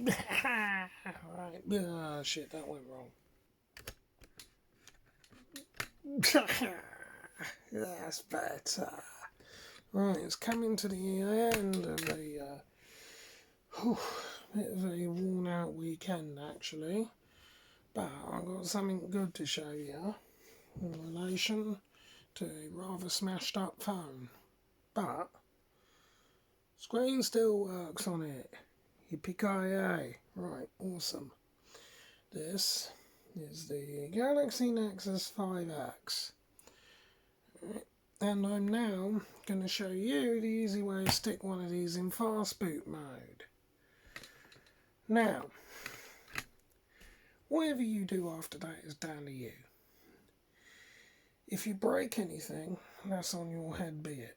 Right. Shit, that went wrong. That's better. Right, it's coming to the end of a bit of a worn out weekend actually. But I've got something good to show you in relation to a rather smashed up phone. But screen still works on it. Yippee-ki-yay. Right, awesome. This is the Galaxy Nexus 5X. Right. And I'm now going to show you the easy way to stick one of these in fastboot mode. Now, whatever you do after that is down to you. If you break anything, that's on your head be it.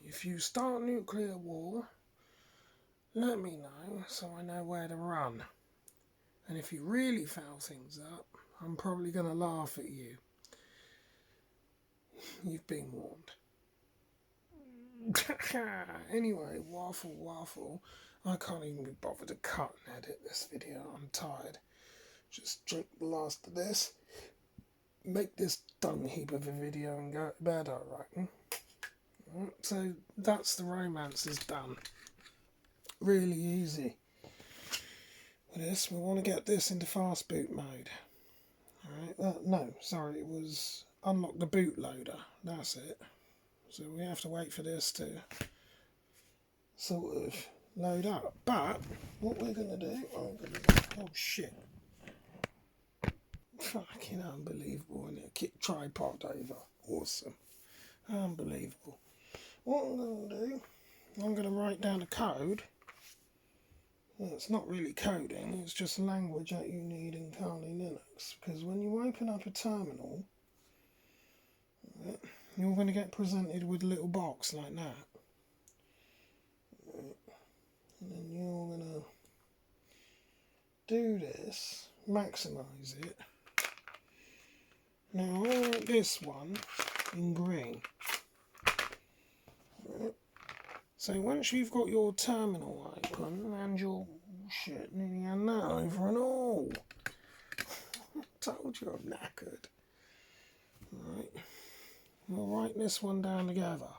If you start nuclear war, let me know so I know where to run. And if you really foul things up, I'm probably going to laugh at you. You've been warned. Anyway, waffle. I can't even be bothered to cut and edit this video. I'm tired. Just drink the last of this, make this dung heap of a video and go to bed, I reckon. So that's the romance is done. Really easy. With this, we want to get this into fastboot mode. Alright, no, sorry, it was unlock the bootloader. That's it. So we have to wait for this to sort of load up. But what we're going to do, oh shit. Fucking unbelievable, and it kick tripod over. Awesome. Unbelievable. What I'm going to do, I'm going to write down a code. Well, it's not really coding, it's just language that you need in Kali Linux. Because when you open up a terminal, you're going to get presented with a little box like that. And then you're going to do this, maximize it. Now I want this one in green. Right. So once you've got your terminal open and your shit nearly hand that over and all. I told you I'm knackered. Right. We'll write this one down together.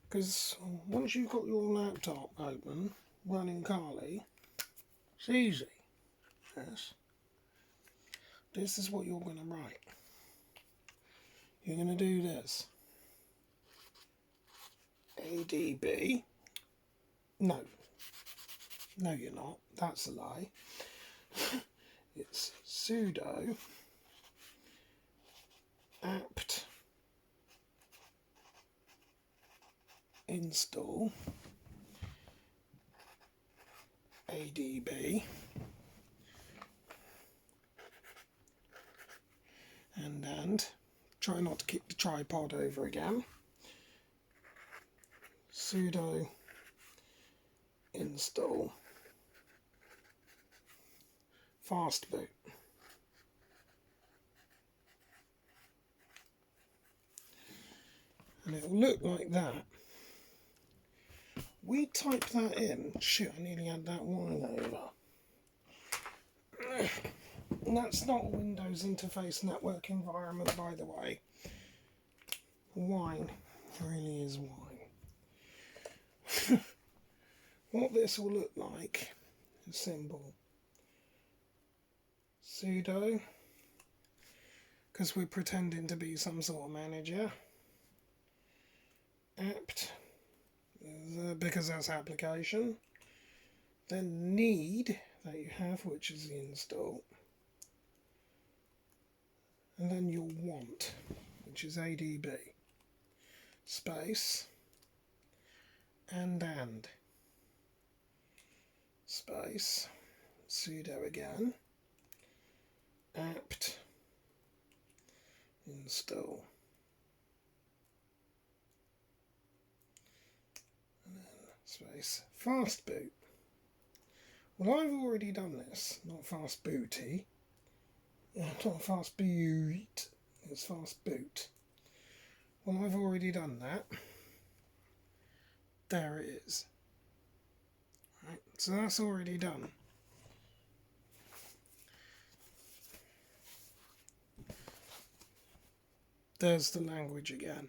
Because once you've got your laptop open, running Kali, it's easy. Yes. This is what you're going to write. You're going to do this. ADB. No, you're not. That's a lie. It's sudo apt install ADB and try not to kick the tripod over again. Sudo install fastboot. And it'll look like that. We type that in. Shit, I nearly had that wine over. And that's not a Windows interface network environment, by the way. Wine really is wine. What this will look like is simple. Sudo, because we're pretending to be some sort of manager. Apt, because that's application. Then need that you have, which is the install. And then your want, which is ADB. Space. And. Space. Sudo again. Apt. Install. And then space. Fastboot. Well, I've already done this. Not fastbooty. Not fastboot. It's fastboot. Well, I've already done that. There it is. Right, so that's already done. There's the language again.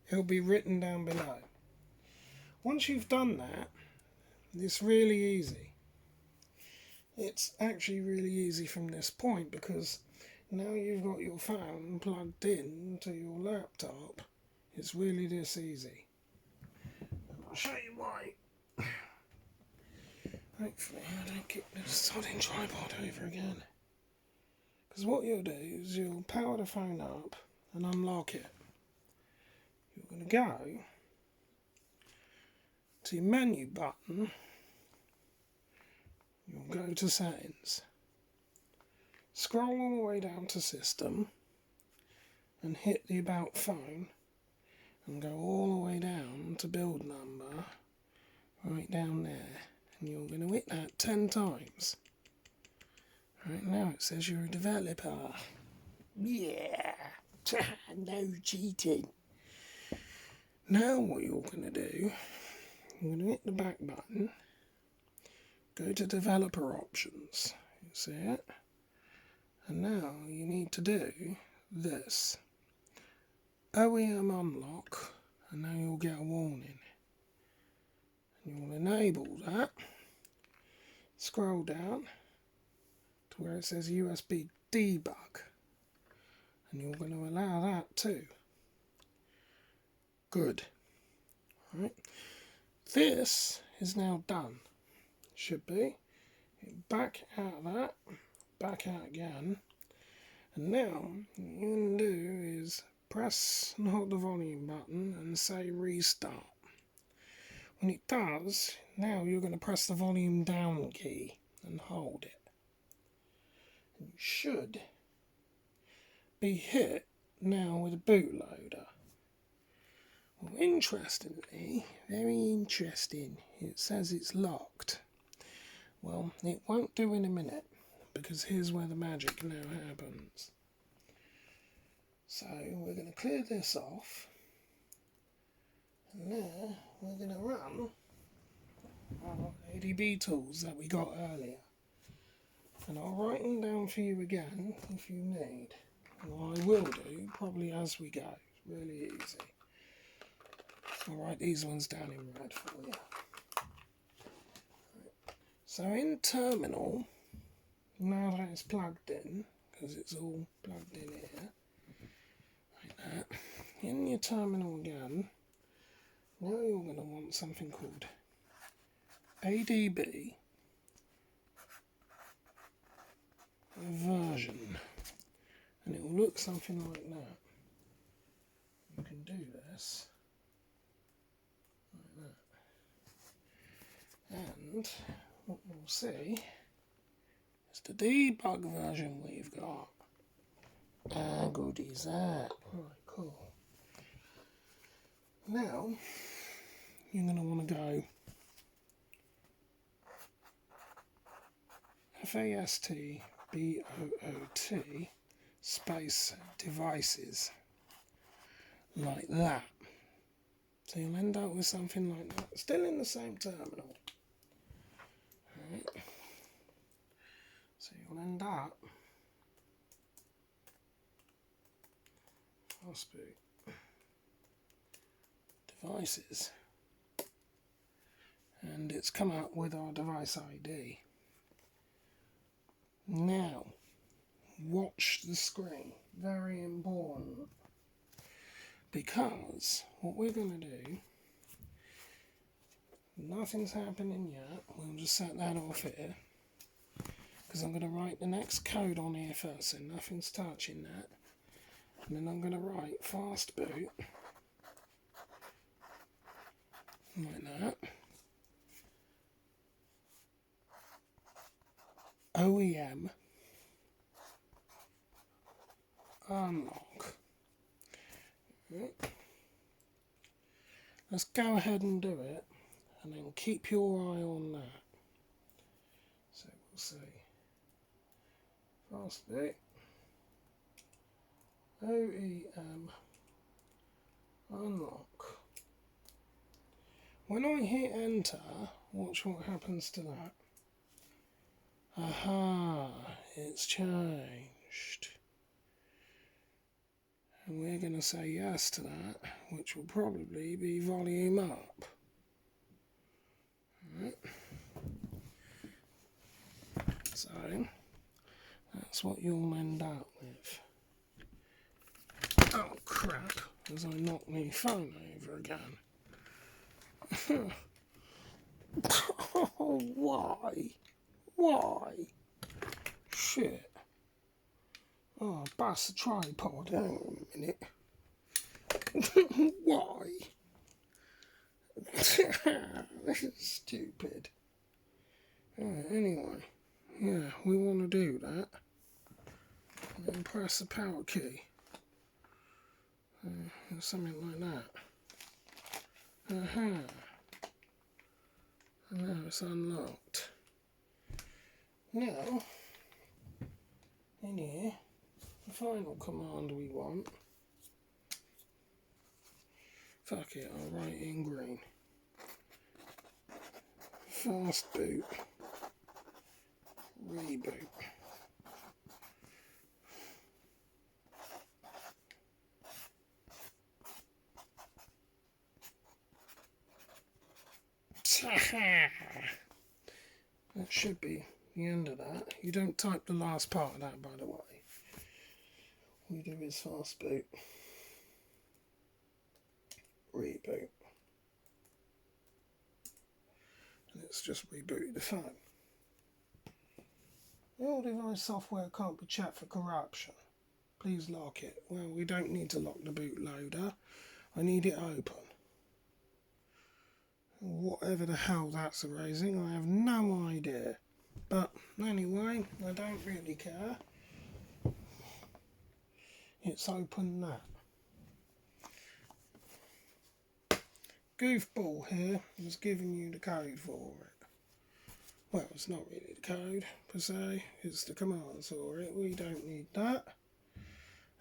It'll be written down below. Once you've done that, it's really easy. It's actually really easy from this point, because now you've got your phone plugged in to your laptop. It's really this easy. I'll show you why. Hopefully I don't kick the sodding tripod over again. Because what you'll do is you'll power the phone up and unlock it. You're going to go to your menu button. You'll go to settings. Scroll all the way down to system and hit the about phone and go all the way down to build number, right down there. And you're going to hit that 10 times. Right now it says you're a developer. Yeah, no cheating. Now what you're going to do, you're going to hit the back button, go to developer options, you see it? And now you need to do this. OEM unlock, and now you'll get a warning. And you'll enable that. Scroll down to where it says USB debug. And you're going to allow that too. Good. Right. This is now done. Should be. Back out of that. Back out again. And now what you're going to do is press and hold the volume button and say restart. When it does, now you're going to press the volume down key and hold it. And you should be hit now with a bootloader. Well, interestingly, very interesting, it says it's locked. Well, it won't do in a minute, because here's where the magic now happens. So we're going to clear this off, and now we're going to run our ADB tools that we got earlier. And I'll write them down for you again if you need. And I will do, probably as we go. It's really easy. I'll write these ones down in red for you. So in terminal, now that it's plugged in, because it's all plugged in here, like that, in your terminal again, now you're going to want something called ADB version, and it will look something like that. You can do this like that, and what we'll see is the debug version we've got. Ah, good is that. Right, cool. Now you're going to want to go fastboot space devices, like that. So you'll end up with something like that, still in the same terminal. Right. So you'll end up fastboot devices, and it's come up with our device ID. Now, watch the screen, very important, because what we're going to do, nothing's happening yet, we'll just set that off here, because I'm going to write the next code on here first, so nothing's touching that, and then I'm going to write fastboot, like that, OEM unlock. Right. Let's go ahead and do it, and then keep your eye on that. So we'll say fastboot OEM unlock. When I hit enter, Watch what happens to that. Aha, it's changed. And we're going to say yes to that, which will probably be volume up. Right. So, that's what you'll end up with. Oh crap, as I knock my phone over again. Oh, why? Why? Shit. Oh, bust the tripod. Hang on a minute. Why? This is stupid. Anyway, yeah, we want to do that. And then press the power key. Something like that. Aha. And now it's unlocked. Now, in here, the final command we want. Fuck it, I'll write in green. Fastboot. Reboot. That should be the end of that. You don't type the last part of that, by the way. All you do is fastboot. Reboot. And it's just rebooted the phone. All device software can't be checked for corruption. Please lock it. Well, we don't need to lock the bootloader. I need it open. Whatever the hell that's erasing, I have no idea. But anyway, I don't really care. It's open now. Goofball here is giving you the code for it. Well, it's not really the code per se, it's the commands for it. We don't need that.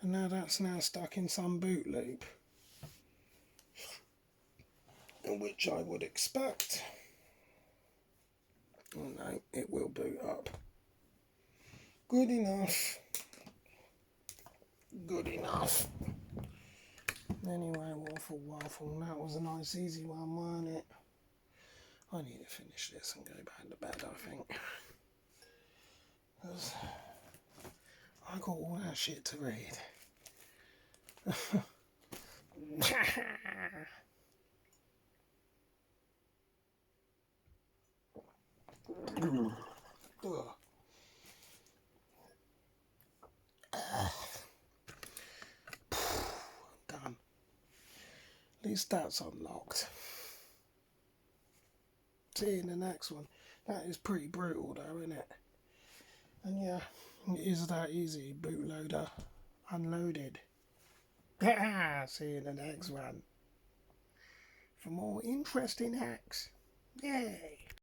And now that's now stuck in some boot loop. Which I would expect. Oh no, it will boot up. Good enough. Good enough. Anyway, waffle. That was a nice easy one, wasn't it? I need to finish this and go back to bed, I think. Because I got all that shit to read. Done. At least that's unlocked. See you in the next one. That is pretty brutal though, isn't it? And yeah, it is that easy. Bootloader unloaded. See you in the next one for more interesting hacks. Yay!